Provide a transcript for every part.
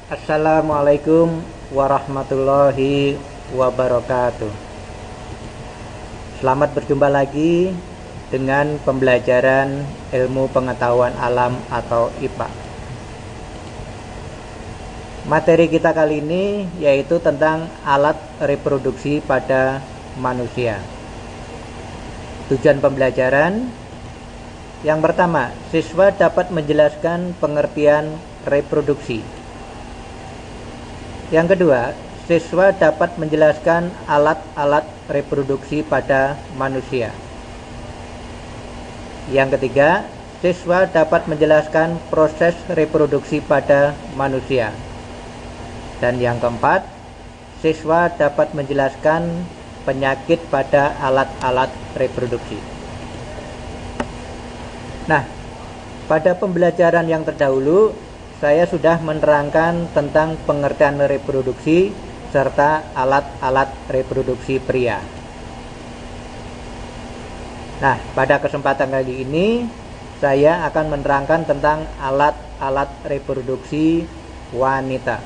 Assalamualaikum warahmatullahi wabarakatuh. Selamat berjumpa lagi dengan pembelajaran ilmu pengetahuan alam atau IPA. Materi kita kali ini yaitu tentang alat reproduksi pada manusia. Tujuan pembelajaran yang pertama, siswa dapat menjelaskan pengertian reproduksi. Yang kedua, siswa dapat menjelaskan alat-alat reproduksi pada manusia. Yang ketiga, siswa dapat menjelaskan proses reproduksi pada manusia. Dan yang keempat, siswa dapat menjelaskan penyakit pada alat-alat reproduksi. Nah, pada pembelajaran yang terdahulu, saya sudah menerangkan tentang pengertian reproduksi serta alat-alat reproduksi pria. Nah, pada kesempatan kali ini, saya akan menerangkan tentang alat-alat reproduksi wanita.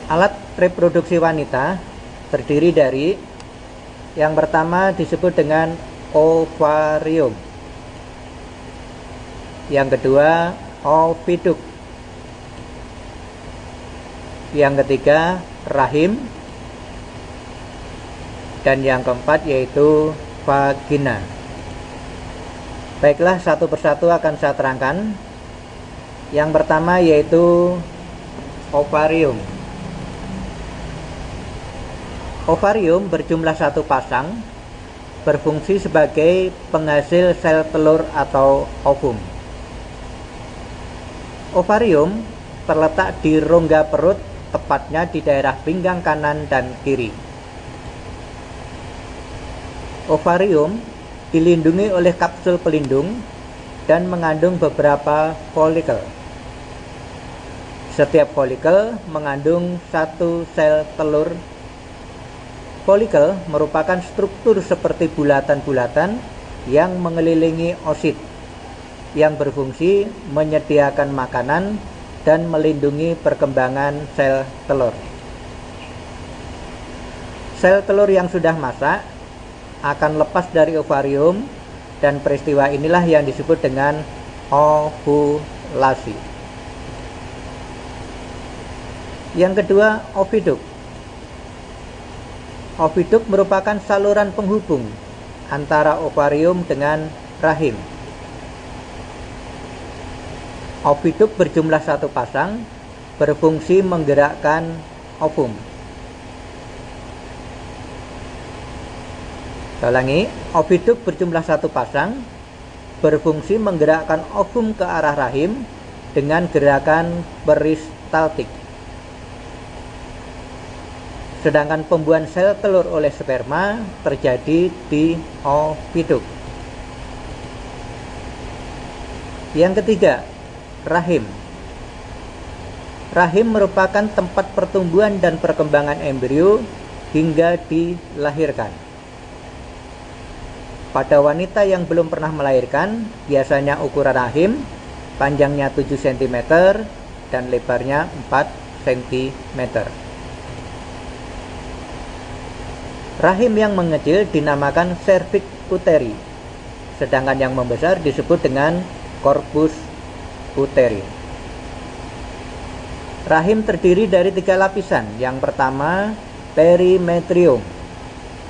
Alat reproduksi wanita terdiri dari yang pertama disebut dengan ovarium, yang kedua oviduk, yang ketiga rahim, dan yang keempat yaitu vagina. Baiklah, satu persatu akan saya terangkan. Yang pertama yaitu ovarium. Ovarium berjumlah satu pasang, berfungsi sebagai penghasil sel telur atau ovum. Ovarium terletak di rongga perut, tepatnya di daerah pinggang kanan dan kiri. Ovarium dilindungi oleh kapsul pelindung dan mengandung beberapa folikel. Setiap folikel mengandung satu sel telur. Folikel merupakan struktur seperti bulatan-bulatan yang mengelilingi oosit, yang berfungsi menyediakan makanan dan melindungi perkembangan sel telur. Sel telur yang sudah masak akan lepas dari ovarium, dan peristiwa inilah yang disebut dengan ovulasi. Yang kedua, oviduk. Oviduk merupakan saluran penghubung antara ovarium dengan rahim. Oviduk berjumlah satu pasang, berfungsi menggerakkan ovum. Saya ulangi, oviduk berjumlah satu pasang, berfungsi menggerakkan ovum ke arah rahim dengan gerakan peristaltik. Sedangkan pembuahan sel telur oleh sperma terjadi di oviduk. Yang ketiga, rahim. Rahim merupakan tempat pertumbuhan dan perkembangan embrio hingga dilahirkan. Pada wanita yang belum pernah melahirkan, biasanya ukuran rahim panjangnya 7 cm dan lebarnya 4 cm. Rahim yang mengecil dinamakan cervix uteri, sedangkan yang membesar disebut dengan corpus uteri. Rahim terdiri dari 3 lapisan. Yang pertama perimetrium,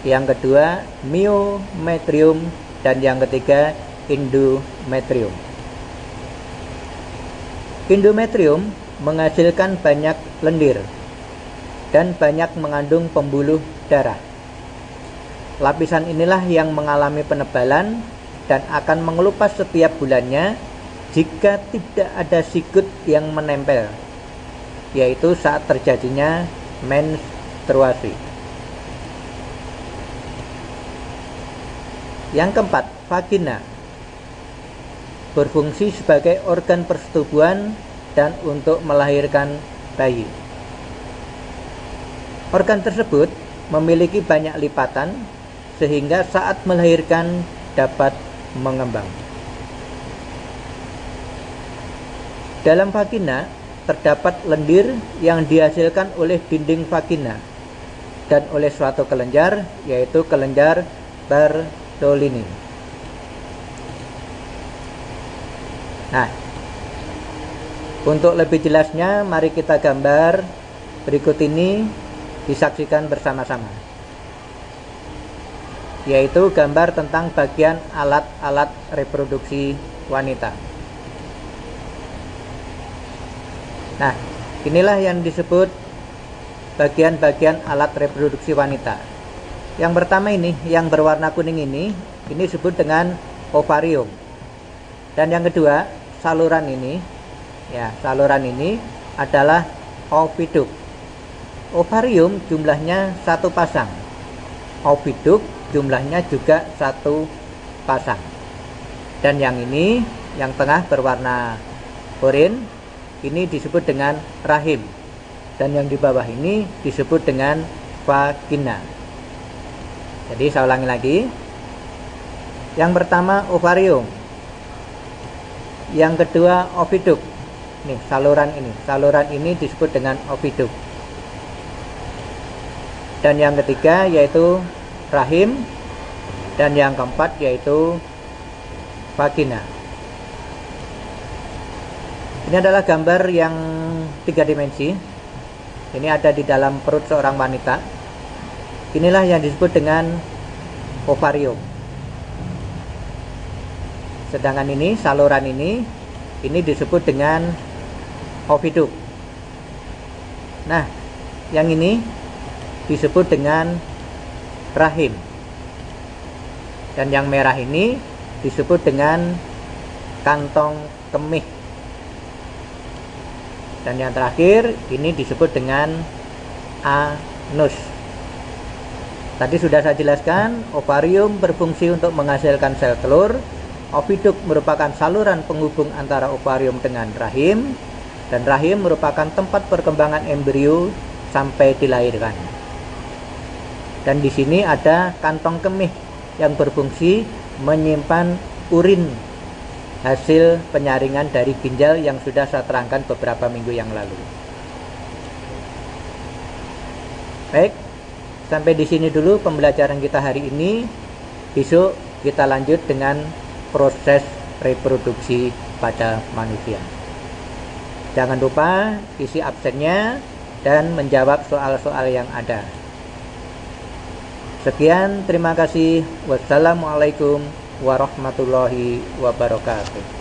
yang kedua myometrium, dan yang ketiga endometrium. Endometrium menghasilkan banyak lendir dan banyak mengandung pembuluh darah. Lapisan inilah yang mengalami penebalan dan akan mengelupas setiap bulannya jika tidak ada sigut yang menempel, yaitu saat terjadinya menstruasi. Yang keempat, vagina. Berfungsi sebagai organ persetubuhan dan untuk melahirkan bayi. Organ tersebut memiliki banyak lipatan sehingga saat melahirkan dapat mengembang. Dalam vagina terdapat lendir yang dihasilkan oleh dinding vagina dan oleh suatu kelenjar, yaitu kelenjar Bartholini. Nah, untuk lebih jelasnya mari kita gambar berikut ini disaksikan bersama-sama, yaitu gambar tentang bagian alat-alat reproduksi wanita. Nah, inilah yang disebut bagian-bagian alat reproduksi wanita. Yang pertama ini, yang berwarna kuning ini disebut dengan ovarium. Dan yang kedua, saluran ini, ya, saluran ini adalah oviduk. Ovarium jumlahnya 1 pasang. Oviduk jumlahnya juga 1 pasang. Dan yang ini, yang tengah berwarna oranye, ini disebut dengan rahim. Dan yang di bawah ini disebut dengan vagina. Jadi saya ulangi lagi. Yang pertama ovarium. Yang kedua oviduk. Nih, saluran ini. Saluran ini disebut dengan oviduk. Dan yang ketiga yaitu rahim. Dan yang keempat yaitu vagina. Ini adalah gambar yang 3 dimensi. Ini ada di dalam perut seorang wanita. Inilah yang disebut dengan ovarium. Sedangkan ini, saluran ini disebut dengan oviduk. Nah, yang ini disebut dengan rahim. Dan yang merah ini disebut dengan kantong kemih. Dan yang terakhir ini disebut dengan anus. Tadi sudah saya jelaskan, ovarium berfungsi untuk menghasilkan sel telur. Oviduk merupakan saluran penghubung antara ovarium dengan rahim, dan rahim merupakan tempat perkembangan embrio sampai dilahirkan. Dan di sini ada kantong kemih yang berfungsi menyimpan urin hasil penyaringan dari ginjal yang sudah saya terangkan beberapa minggu yang lalu. Baik, sampai di sini dulu pembelajaran kita hari ini. Besok kita lanjut dengan proses reproduksi pada manusia. Jangan lupa isi absennya dan menjawab soal-soal yang ada. Sekian, terima kasih. Wassalamualaikum warahmatullahi wabarakatuh.